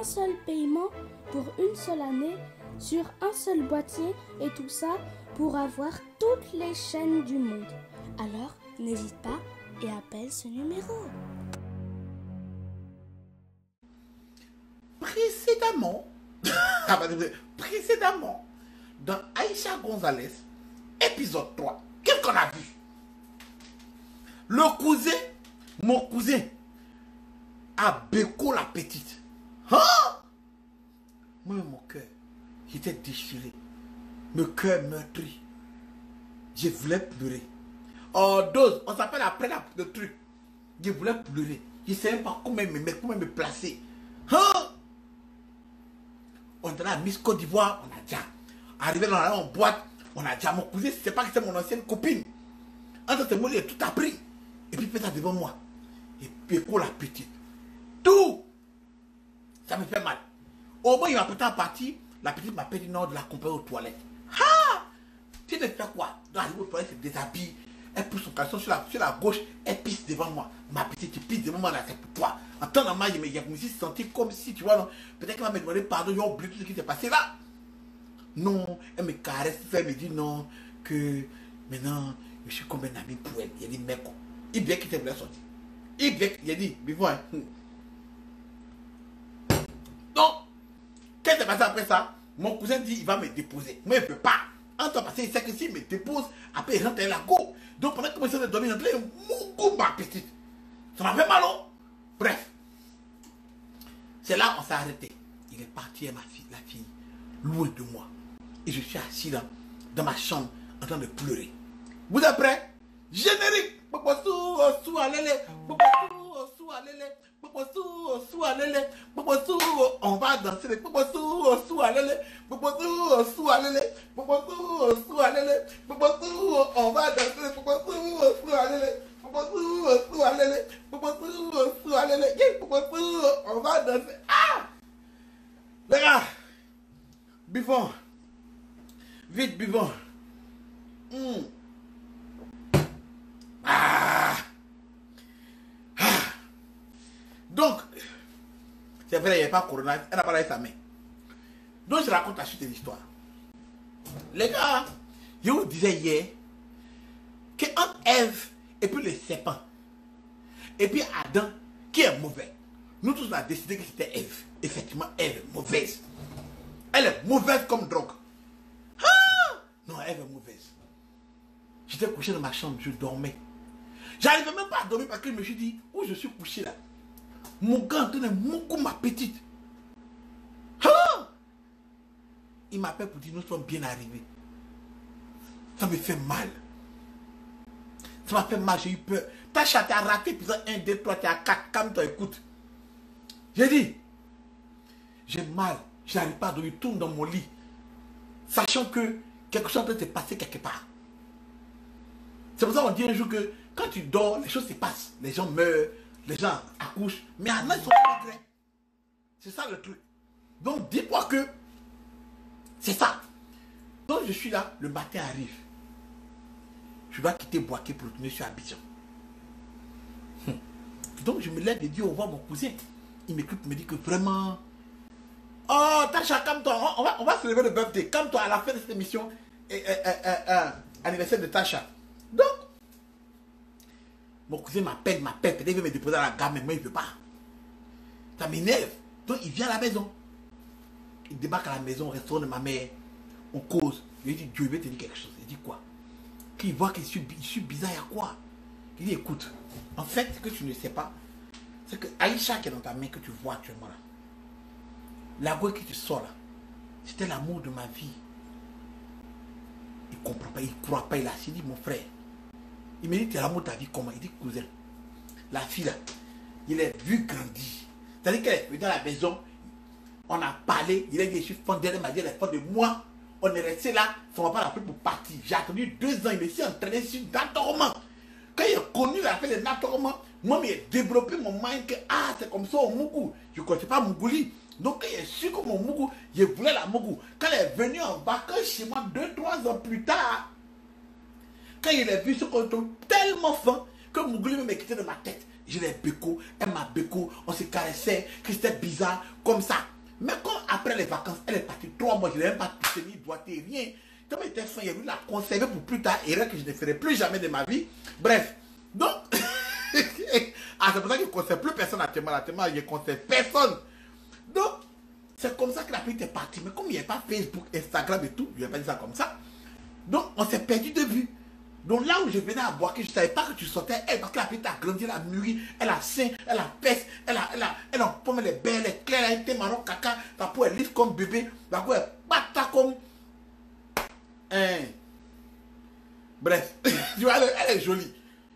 seul paiement pour une seule année sur un seul boîtier et tout ça pour avoir toutes les chaînes du monde. Alors, n'hésite pas et appelle ce numéro. Précédemment, dans Aïcha Gonzalez, épisode 3, qu'est-ce qu'on a vu? Mon cousin, a béco la petite. Hein? Moi, mon cœur, j'étais déchiré. Mon cœur meurtri. Je voulais pleurer. Oh, dose, on s'appelle après le truc. Je voulais pleurer. Je ne savais pas comment me placer. Hein? On était là à Miss Côte d'Ivoire, on a déjà. Arrivé dans la boîte, on a déjà. Mon cousin, c'est pas que c'est mon ancienne copine. En tant que moi, il a tout appris. Et puis, il fait ça devant moi. Et péco la petite. Tout. Ça me fait mal. Au moins, il m'a peut-être parti. La petite m'a dit non de l'accompagner aux toilettes. Ha! Tu ne fais quoi? Dans la toilette, elle se déshabille. Elle pousse son caleçon sur la gauche. Elle pisse devant moi. Ma petite, tu pisses devant moi là, c'est pourquoi? En temps normal, je me suis senti comme si, tu vois, peut-être qu'elle va me demander pardon, j'ai oublié tout ce qui s'est passé là. Non, elle me caresse, elle me dit non, que maintenant, je suis comme un ami pour elle. Il dit, mec, il vient qu'il te voulait sortir. Il vient, il a dit, vivons, hein. Donc, qu'est-ce qui s'est passé après ça? Mon cousin dit, il va me déposer. Moi, il ne peut pas. En temps passé, il sait que s'il me dépose, après, il rentre à la go. Donc, pendant que je suis dormir, il rentre, mon ma petite. Ça m'a fait mal, oh. Bref. C'est là qu'on s'est arrêté. Il est parti à la fille, loin de moi. Et je suis assis là, dans ma chambre, en train de pleurer. Vous êtes prêts? Générique! On va danser. On va danser. On va danser. Ah! Les gars, buvons. Vite, buvons. Donc, c'est vrai, il n'y avait pas Corona, elle n'a pas laissé sa main. Donc, je raconte la suite de l'histoire. Les gars, je vous disais hier que entre Ève et puis le serpent, et puis Adam, qui est mauvais, nous tous on a décidé que c'était Ève. Effectivement, Ève est mauvaise. Elle est mauvaise comme drogue. Ah! Non, Ève est mauvaise. J'étais couché dans ma chambre, je dormais. J'arrivais même pas à dormir parce que je me suis dit, où je suis couché là? Mon gars entendait beaucoup ma petite. Ah! Il m'appelle pour dire, nous sommes bien arrivés. Ça me fait mal. Ça m'a fait mal, j'ai eu peur. Tasha, t'as raté, puis 1, 2, 3, t'es à 4, calme-toi, écoute. J'ai dit, j'ai mal, je n'arrive pas à dormir, je tourne dans mon lit, sachant que quelque chose peut se passer quelque part. C'est pour ça qu'on dit un jour que quand tu dors, les choses se passent. Les gens meurent, les gens accouchent, mais en ils sont pas regrets. C'est ça le truc. Donc dis-toi que c'est ça. Donc je suis là, le matin arrive. Je dois quitter Boaké pour retourner sur Abidjan. Donc je me lève et dis au revoir mon cousin. Il m'écoute, me dit que vraiment... Oh, Tasha, calme-toi, on va se lever le birthday. Calme-toi à la fin de cette émission. Anniversaire de Tasha. Donc, mon cousin m'appelle, peut-être qu'il veut me déposer à la gare, mais moi il ne veut pas. Ça m'énerve. Donc il vient à la maison. Il débarque à la maison, au restaurant de ma mère. On cause. Il dit, Dieu, il veut te dire quelque chose. Il dit quoi? Qu'il voit que je suis bizarre, il y a quoi? Il dit, écoute, en fait, ce que tu ne sais pas, c'est que Aïcha qui est dans ta main, que tu vois actuellement là, la gueule qui te sort là, c'était l'amour de ma vie. Il ne comprend pas, il ne croit pas, il a dit, mon frère. Il me dit, c'est l'amour de ta vie, comment? Il dit, cousin, la fille là, il est vu grandir. C'est-à-dire qu'elle est venue dans la maison, on a parlé, il a dit, je suis fan d'elle, elle m'a dit, elle est fan de moi. On est resté là, ça ne m'a pas appelé pour partir. J'ai attendu 2 ans, il me s'est entraîné sur Natorman. Quand il a connu la fête de Natorman, moi, j'ai développé mon mind que, ah, c'est comme ça au Mougou. Je ne connaissais pas Mougouli. Donc, quand il est su que mon Mougou, je voulais la Mougou. Quand elle est venue en vacances chez moi 2-3 ans plus tard, quand il est vu ce contrôle tellement fin que Mougouli m'a quitté de ma tête. Je l'ai béco, elle m'a béco, on se caressait, que c'était bizarre, comme ça. Mais quand après les vacances, elle est partie 3 mois, je n'ai même pas tenu doigté, rien. Comme elle était fin, il a voulu la conserver pour plus tard, erreur que je ne ferai plus jamais de ma vie. Bref, donc, ah, c'est pour ça que je ne conserve plus personne actuellement, je ne conserve personne. Donc, c'est comme ça que la petite est partie. Mais comme il n'y a pas Facebook, Instagram et tout, je ne vais pas dire ça comme ça. Donc, on s'est perdu de vue. Donc là où je venais à boire, que je ne savais pas que tu sortais, elle, parce que la petite a grandi, elle a mûri, elle a faim, elle a peste, elle en pomme, elle est belle, elle est claire, elle était marron caca, ta peau est lisse comme bébé, la peau est pata comme... Bref, tu vois, elle est jolie.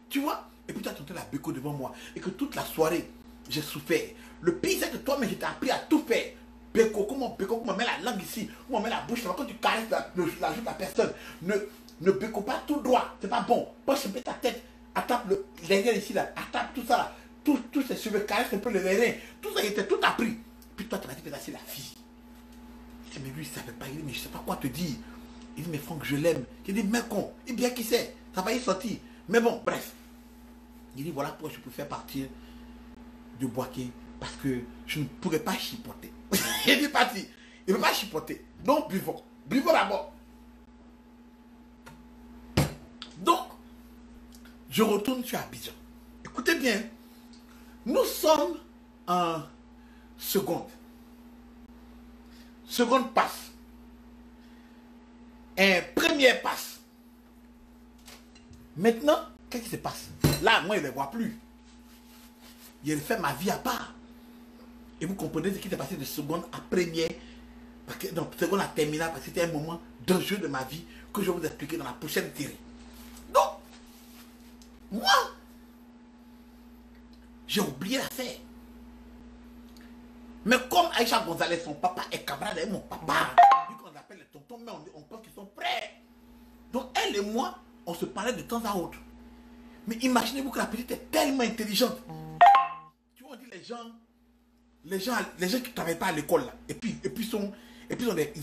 Tu vois, et puis tu as tenté la béco devant moi, et que toute la soirée, j'ai souffert. Le pire, c'est que toi, mais je t'ai appris à tout faire. Béco, comment on met la langue ici, comment on met la bouche, quand tu caresses la joue de la personne, ne béco pas tout droit, c'est pas bon. Poche un peu ta tête, attrape le derrière ici, là, attrape tout ça, là, tous ces cheveux, caresse un peu le derrière, tout ça, il était tout appris. Puis toi, tu m'as dit, c'est la fille. Il dit, mais lui, il ne savait pas, il dit, mais je ne sais pas quoi te dire. Il dit, mais Franck, je l'aime. Il dit, mais con, et bien qui sait, ça va y sortir. Mais bon, bref. Il dit, voilà pourquoi je préfère partir de Boaké, parce que je ne pourrais pas chipoter. Il dit, parti, il ne peut pas chipoter. Donc, buvons d'abord. Donc, je retourne sur Abidjan. Écoutez bien, nous sommes en seconde. Seconde passe. Un premier passe. Maintenant, qu'est-ce qui se passe? Là, moi, je ne les vois plus. Je fait ma vie à part. Et vous comprenez ce qui s'est passé de seconde à première. Parce que, non, seconde à terminale, parce que c'était un moment dangereux de ma vie que je vais vous expliquer dans la prochaine série. Donc, moi, j'ai oublié l'affaire. Mais comme Aïcha Gonzalez, son papa est camarade avec mon papa, vu qu'on appelle les tontons, mais on pense qu'ils sont prêts. Donc elle et moi, on se parlait de temps à autre. Mais imaginez-vous que la petite est tellement intelligente. Tu vois, on dit les gens qui ne travaillent pas à l'école, là, et puis ils ont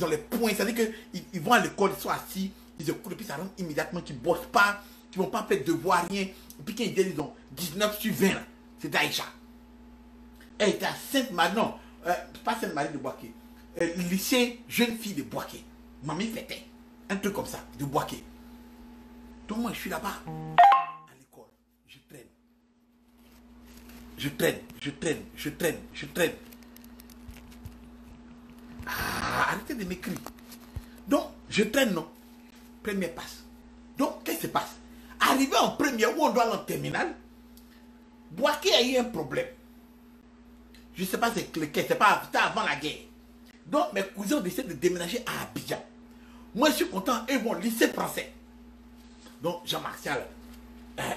les points, c'est-à-dire qu'ils vont à l'école, ils sont assis, ils écoutent, et puis ça rentre immédiatement, qu'ils ne bossent pas, qu'ils ne vont pas faire de devoir, rien. Et puis quand ils viennent, ils ont 19/20, là. C'est d'Aïcha. Elle était à Sainte-Marie, non, pas Sainte-Marie de Boaké, lycée jeune fille de Boaké. Mamie fêtait, un truc comme ça, de Boaké. Donc moi, je suis là-bas, à l'école, je traîne. Ah, arrêtez de m'écrire. Donc, je traîne, non. Première passe. Donc, qu'est-ce qui se passe? Arrivé en première, où on doit aller en terminale, Boaké a eu un problème. Je ne sais pas c'est lequel, c'était avant la guerre. Donc, mes cousins ont décidé de déménager à Abidjan. Moi, je suis content, ils vont au lycée français. Donc, Jean-Martial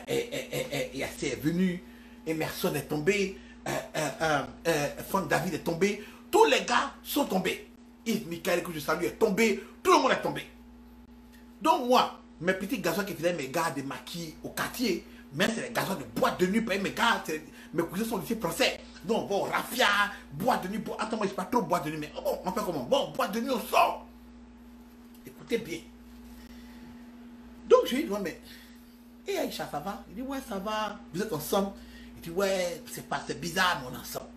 est venu, Emerson est tombé, Franck David est tombé, tous les gars sont tombés. Yves Michael, que je salue, est tombé, tout le monde est tombé. Donc, moi, mes petits garçons qui faisaient mes gars de maquis au quartier, même c'est les garçons de boîte de nuit, mes gars, mes cousins sont au lycée français. Donc, on va au Raffia, boîte de nuit, attends, moi, je ne sais pas trop boîte de nuit, mais bon, on fait comment? Bon, boîte de nuit, on sort. Écoutez bien. Donc, je lui dis, ouais, mais, et Aïcha, ça va? Il dit, ouais, ça va. Vous êtes ensemble? Il dit, ouais, c'est bizarre, mon ensemble.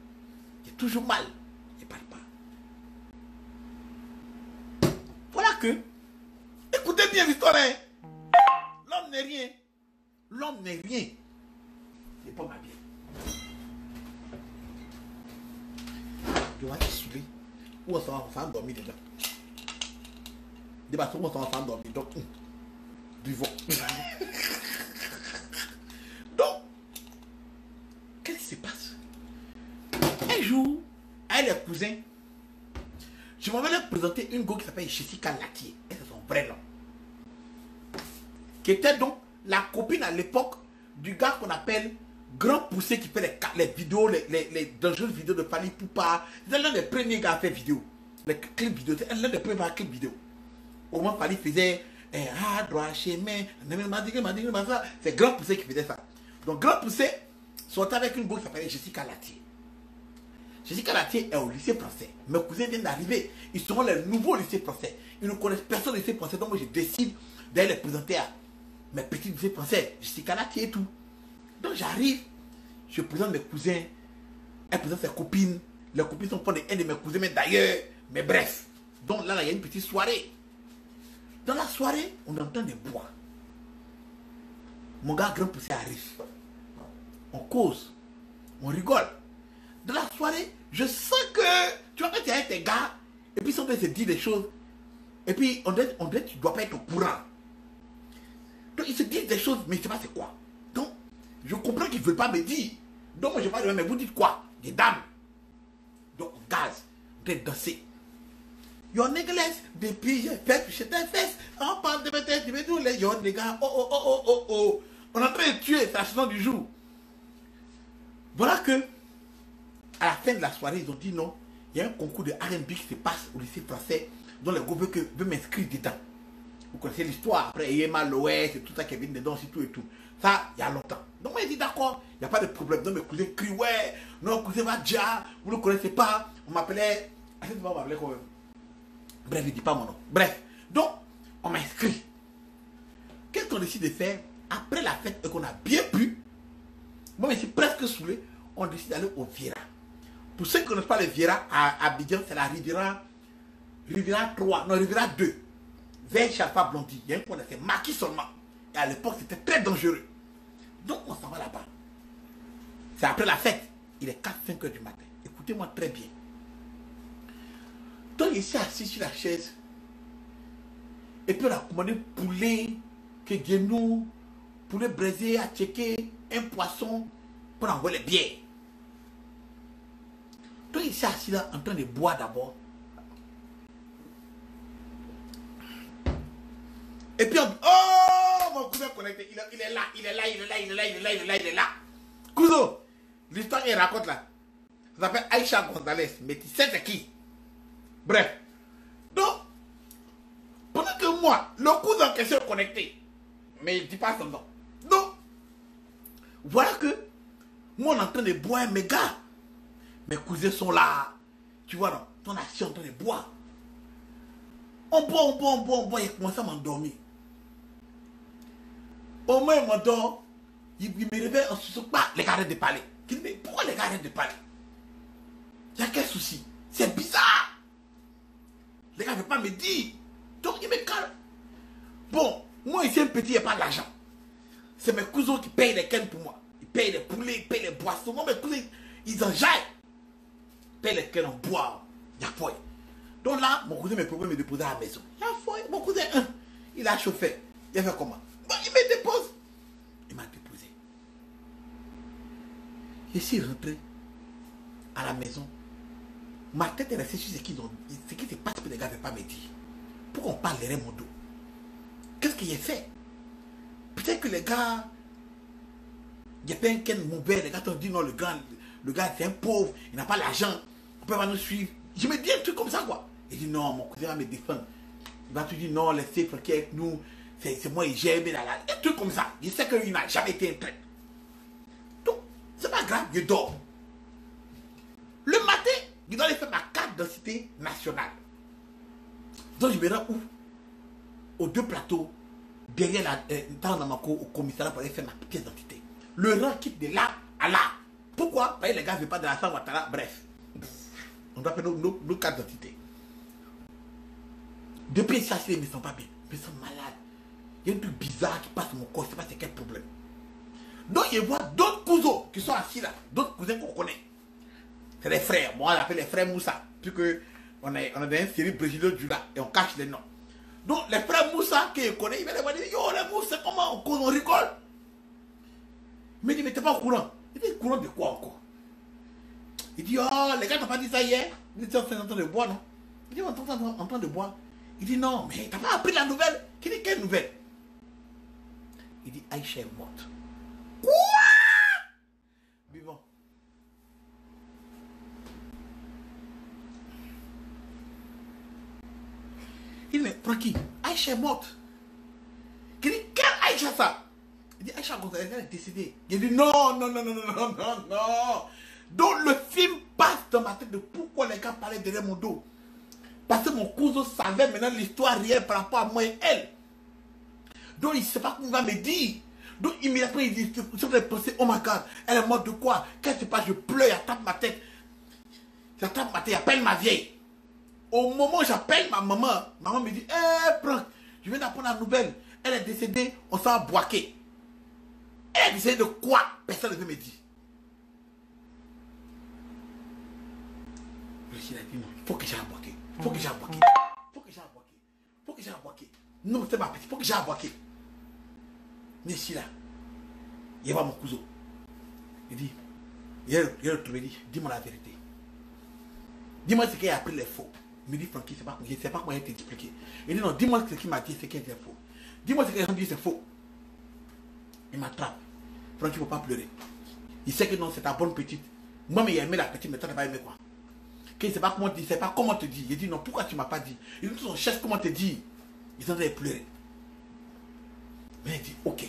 J'ai toujours mal. Je ne parle pas. Voilà que, écoutez bien l'histoire, hein. L'homme n'est rien. L'homme n'est rien. C'est pas ma vie. Je vais te saouler. Où on s'en dormir dedans? Des bateaux où on s'en dormir. Donc, buvons. Donc, qu'est-ce qui se passe? Un jour, avec les cousins, je m'en vais leur présenter une go qui s'appelle Jessica Latier. Et c'est son vrai nom. Qui était donc la copine à l'époque du gars qu'on appelle Grand Poussé, qui fait les vidéos, les dangereuses vidéos de Fally Poupa. C'est l'un des premiers gars à faire vidéo. Les clips vidéo. C'est l'un des premiers clips vidéo. Au moment Fally faisait droit chemin, c'est Grand Poussé qui faisait ça. Donc Grand Poussé sortait avec une go qui s'appelait Jessica Latier. Jessica Latier est au lycée français. Mes cousins viennent d'arriver. Ils seront les nouveaux lycées français. Ils ne connaissent personne au lycée français. Donc moi je décide d'aller les présenter à mes petits lycées français. Jessica Latier et tout. Donc j'arrive, je présente mes cousins, elle présente ses copines, Les copines sont pour un de mes cousins, mais d'ailleurs, mais bref. Donc là, il y a une petite soirée. Dans la soirée, on entend des bois. Mon gars grand poussé arrive. On cause. On rigole. Dans la soirée, je sens que tu vois quand tu es avec tes gars, et puis ils sont en train de se dire des choses, et puis on dirait que tu ne dois pas être au courant. Donc ils se disent des choses, mais je ne sais pas c'est quoi. Donc, je comprends qu'ils ne veulent pas me dire. Donc moi je vais dire, mais vous dites quoi? Des dames. Donc on gaz, on doit danser. Yon néglace, depuis j'ai fait, je t'ai fait, on parle de peut-être, mais nous les yon les gars, oh. On est en train de tuer, c'est la chanson du jour. Voilà que, à la fin de la soirée, ils ont dit non, il y a un concours de R&B qui se passe au lycée français, dont les groupes veulent m'inscrire dedans. Vous connaissez l'histoire, après Yema, l'OS, et tout ça qui vient dedans, et tout et tout. Ça, il y a longtemps. Donc moi, j'ai dit d'accord, il n'y a pas de problème. Donc mes cousins crient, ouais, non, cousin Madja, vous ne le connaissez pas. On m'appelait, à cette fois, on m'appelait quoi? Bref, il ne dit pas mon nom. Bref, donc, on m'inscrit. Qu'est-ce qu'on décide de faire? Après la fête et qu'on a bien bu, moi je suis presque saoulé, on décide d'aller au Viera. Pour ceux qui ne connaissent pas le Viera, à Abidjan, c'est la Riviera 3, non, Riviera 2. Vers Chalfa Blondie, il y a un point, c'est marqué seulement. Et à l'époque, c'était très dangereux. Donc, on s'en va là-bas. C'est après la fête. Il est 4-5 heures du matin. Écoutez-moi très bien. Donc, il s'est assis sur la chaise. Et puis, on a commandé poulet, guénou, poulet braisé à checker, un poisson pour envoyer les bières. Donc, il s'est assis là en train de boire d'abord. Et puis on dit, oh, mon cousin connecté, il est là. Cousin, l'histoire qu'il raconte là, ça s'appelle Aïcha Gonzalez, mais tu sais c'est qui? Bref. Donc, pendant que moi, le cousin en question est connecté, mais il ne dit pas son nom. Donc, voilà que, moi on est en train de boire, mes gars, mes cousins sont là, tu vois, non, on est assis en train de boire. On boit, il commence à m'endormir. Au moins, il m'endort, il me réveille, on se dit, les gars arrêtent de parler. Mais pourquoi les gars arrêtent de parler? Il y a quel souci? C'est bizarre. Les gars ne veulent pas me dire. Donc, il me calme. Bon, moi ici, un petit, il n'y a pas d'argent. C'est mes cousins qui payent les cannes pour moi. Ils payent les poulets, ils payent les boissons. Moi, mes cousins, ils en jaillent. Ils payent les cannes en bois. Il y a quoi? Donc là, mon cousin me propose de me déposer à la maison. Il a foi. Mon cousin, il a chauffé. Il a fait comment? Bon, il me dépose. Il m'a déposé. Je suis rentré à la maison. Ma tête est restée sur ce qui se passe que les gars ne veulent pas me dire. Pourquoi on parle derrière mon dos? Qu'est-ce qu'il a fait? Peut-être que les gars, il y a pas un ken mauvais. Les gars t'ont dit non, le gars c'est un pauvre, il n'a pas l'argent. On peut pas nous suivre. Je me dis un truc comme ça quoi. Il dit non, mon cousin va me défendre. Il va te dire non, les chiffres qui est avec nous, c'est moi, il gère, un truc comme ça. Je sais qu'il n'a jamais été un traître. Donc, c'est pas grave, je dors. Le matin, je dois aller faire ma carte d'identité nationale. Donc, je me rends où? Aux 2 plateaux, derrière dans Namako, au commissariat pour aller faire ma pièce d'identité. Le rang quitte de là à là. Pourquoi? Parce que les gars ne veulent pas de la salle Ouattara. Bref. On doit faire nos cartes d'identité. Depuis ça, ils ne sont pas bien. Ils sont malades. Il y a un truc bizarre qui passe dans mon corps. Je ne sais pas c'est quel problème. Donc, je vois d'autres cousins qui sont assis là. D'autres cousins qu'on connaît. C'est les frères. Moi, on appelle les frères Moussa. Puisque on est dans une série brésilienne du là. Et on cache les noms. Donc, les frères Moussa que je connais, ils viennent me dire, yo, les Moussa, comment on cause, on rigole. Il me dit, mais t'es pas au courant. Il dit, courant de quoi encore? Il dit, oh, les gars, t'as pas dit ça hier? Il dit, on est en train de boire, non? Il dit, on est en train de boire. Il dit, non, mais t'as pas appris la nouvelle? Il dit, quelle nouvelle? Il dit, Aïcha est morte. Quoi? Vivant. Il dit, mais pour qui? Aïcha est morte. Il dit, quelle Aïcha ça? Il dit, Aïcha Gonzalez, elle est décédée. Il dit, non. Donc le film passe dans ma tête de pourquoi les gars parlaient derrière mon dos. Parce que mon cousin savait maintenant l'histoire réelle par rapport à moi et elle. Donc il ne sait pas qu'on va me dire. Donc immédiatement il dit, je vais penser, oh my God, elle est morte de quoi? Qu'est-ce qui se passe? Je pleure, elle tape ma tête. J'attends matin, j'appelle ma vieille. Au moment où j'appelle ma maman me dit, hé, Franck, je viens d'apprendre la nouvelle. Elle est décédée, on s'en a boaqué. Elle est décédée de quoi? Personne ne veut me dire. Je suis là, il faut que j'aille boaquer. Il faut que j'aille boaquer. Il faut que j'aille boaquer. Il faut que j'aille boaquer. Non, c'est ma petite, il faut que j'aille boaquer. Mais je suis là. Il va mon cousin. Il dit, il a retrouvé, il dit, dis-moi la vérité. Dis-moi ce qu'il a appris les faux. Il me dit, Francky, je ne sais pas comment il t'expliquer. Il dit, non, dis-moi ce qu'il m'a dit, c'est qu'il est faux. Dis-moi ce qu'il a dit, c'est faux. Il m'attrape. Francky, il ne faut pas pleurer. Il sait que non, c'est ta bonne petite. Moi, mais il a aimé la petite, mais toi, tu n'as pas aimé quoi. Qu'il ne sait pas comment te dire, il ne sait pas comment te dire. Il dit, non, pourquoi tu ne m'as pas dit? Il dit, on cherche comment te dire. Ils sont en train de pleurer. Mais il dit, ok.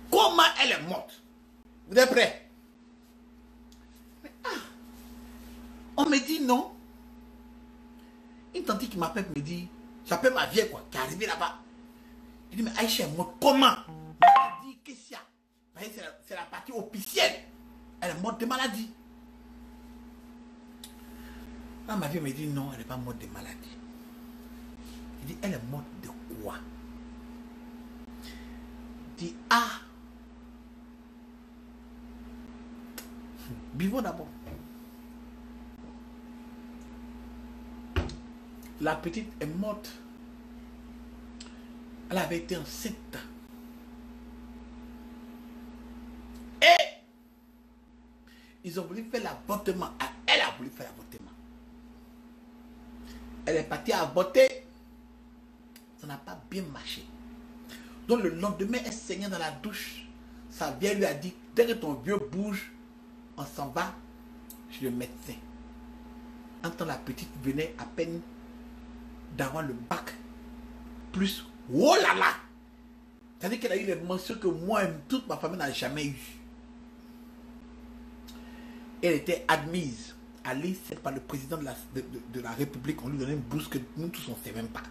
Comment elle est morte? Vous êtes prêts? Mais, on me dit non. Une tante qui m'appelle me dit, j'appelle ma vieille quoi, qui est arrivée là-bas. Il dit, mais Aïcha est morte comment? Il dit, qu'est-ce qu'il y a? C'est la partie officielle. Elle est morte de maladie. Là, ma vieille me dit, non, elle n'est pas morte de maladie. Il dit, elle est morte de quoi? Il dit, buvons d'abord. La petite est morte. Elle avait été enceinte. Et ils ont voulu faire l'avortement. Elle a voulu faire l'avortement. Elle est partie avorter. Ça n'a pas bien marché. Donc le lendemain, elle saignait dans la douche. Sa vieille lui a dit, dès que ton vieux bouge, on s'en va chez le médecin. En temps, la petite venait à peine d'avoir le bac. Plus, oh là là! C'est-à-dire qu'elle a eu les mentions que moi et toute ma famille n'a jamais eu. Elle était admise à l'ICET par le président de la République. On lui donnait une bourse que nous tous on ne sait même pas.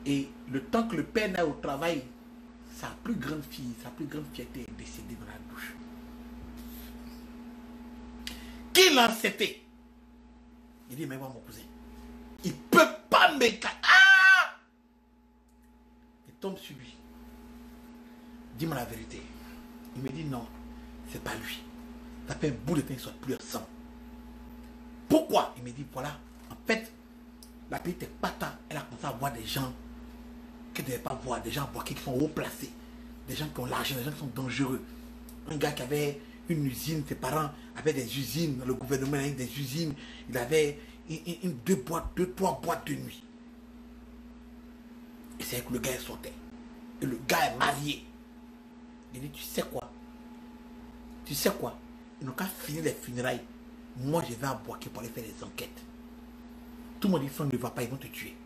Et le temps que le père n'aille au travail, sa plus grande fille, sa plus grande fierté est décédée dans la douche. Qui l'a accepté? Il dit, mais moi mon cousin, il ne peut pas me... Il tombe sur lui. Dis-moi la vérité. Il me dit, non, c'est pas lui. Ça fait un bout de temps qu'ils ne sont plus ensemble. Pourquoi? Il me dit, voilà, en fait, la petite est pas tant. Elle a commencé à voir des gens qu'elle ne devait pas voir, des gens qui sont haut placés, des gens qui ont l'argent, des gens qui sont dangereux. Un gars qui avait une usine, ses parents avaient des usines, le gouvernement avait des usines, il avait deux, trois boîtes de nuit. Et c'est que le gars est sorti. Et le gars est marié. Il dit, tu sais quoi? Tu sais quoi? Ils n'ont qu'à finir les funérailles. Moi, je vais à Boaké pour aller faire des enquêtes. Tout le monde dit, Franck, ne va pas, ils vont te tuer.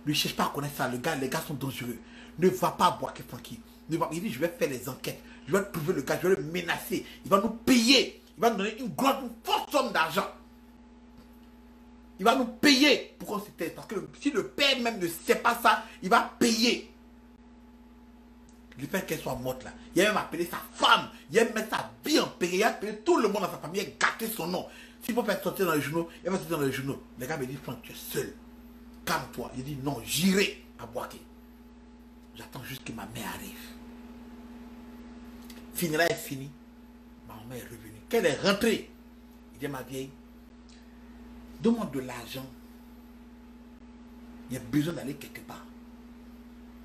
Ne cherche pas à connaître ça. Les gars sont dangereux. Ne va pas à Boaké, Francky. Il dit, je vais faire les enquêtes. Je vais trouver le gars, je vais le menacer. Il va nous payer. Il va nous donner une forte somme d'argent. Il va nous payer pour qu'on se taise. Parce que si le père même ne sait pas ça, il va payer. Le fait qu'elle soit morte là. Il a même appelé sa femme. Il a même mis sa vie en péril. Il a appelé tout le monde dans sa famille. Il a gâté son nom. S'il faut faire sortir dans les journaux, il va sortir dans les journaux. Les gars me disent, Franck, tu es seul. Calme-toi. Il dit, non, j'irai à Boaké. J'attends juste que ma mère arrive. Finira est fini. Ma maman est revenue. Qu'elle est rentrée. Il dit, ma vieille, demande de l'argent. Il y a besoin d'aller quelque part.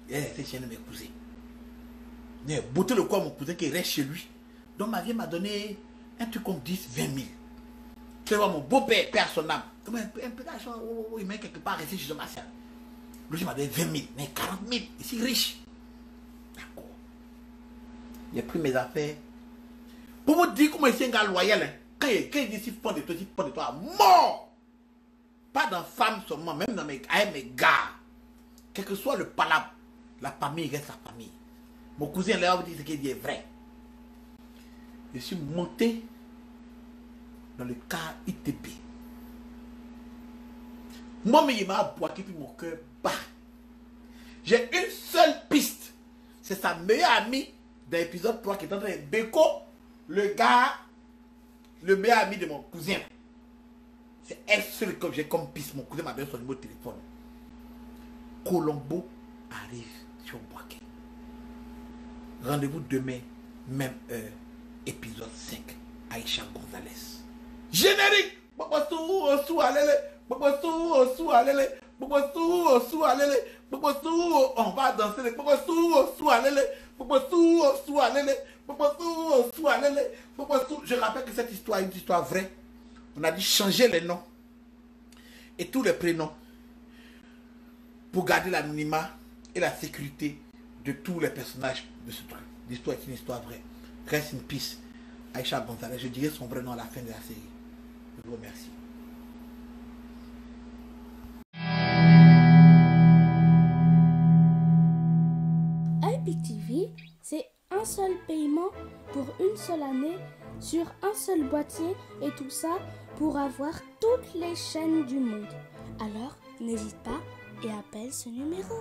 Et elle est chez mes cousins. Il a bouté le corps à mon cousin qui reste chez lui. Donc ma vieille m'a donné un truc comme 10, 20 000. Tu vois, mon beau-père, père son âme. Un peu d'argent, il met quelque part resté chez ma soeur. Lui, il m'a donné 20 000, mais 40 000. Ici, riche. D'accord. Il a pris mes affaires. Pour vous dire comment il est un gars loyal, hein. Quand il dit si fond de toi, mort. Pas dans femme seulement, même dans mes gars. Quel que soit le palabre, la famille reste la famille. Mon cousin là, vous dit ce qu'il dit est vrai. Je suis monté dans le cas ITB. Moi, mais il m'a boité puis mon cœur bat. J'ai une seule piste. C'est sa meilleure amie dans l'épisode 3 qui est en train de Beko, le gars le meilleur ami de mon cousin. C'est elle seule que j'ai comme piste. Mon cousin m'a donné son numéro de téléphone. Colombo arrive sur Boaké. Rendez-vous demain, même heure, épisode 5, Aïcha Gonzalez. Générique! On va danser les je rappelle que cette histoire est une histoire vraie. On a dû changer les noms et tous les prénoms pour garder l'anonymat et la sécurité de tous les personnages de ce truc. L'histoire est une histoire vraie. Reste in peace. Aïcha Gonzalez, je dirai son vrai nom à la fin de la série. Je vous remercie. IPTV, c'est un seul paiement pour une seule année sur un seul boîtier et tout ça pour avoir toutes les chaînes du monde. Alors, n'hésite pas et appelle ce numéro.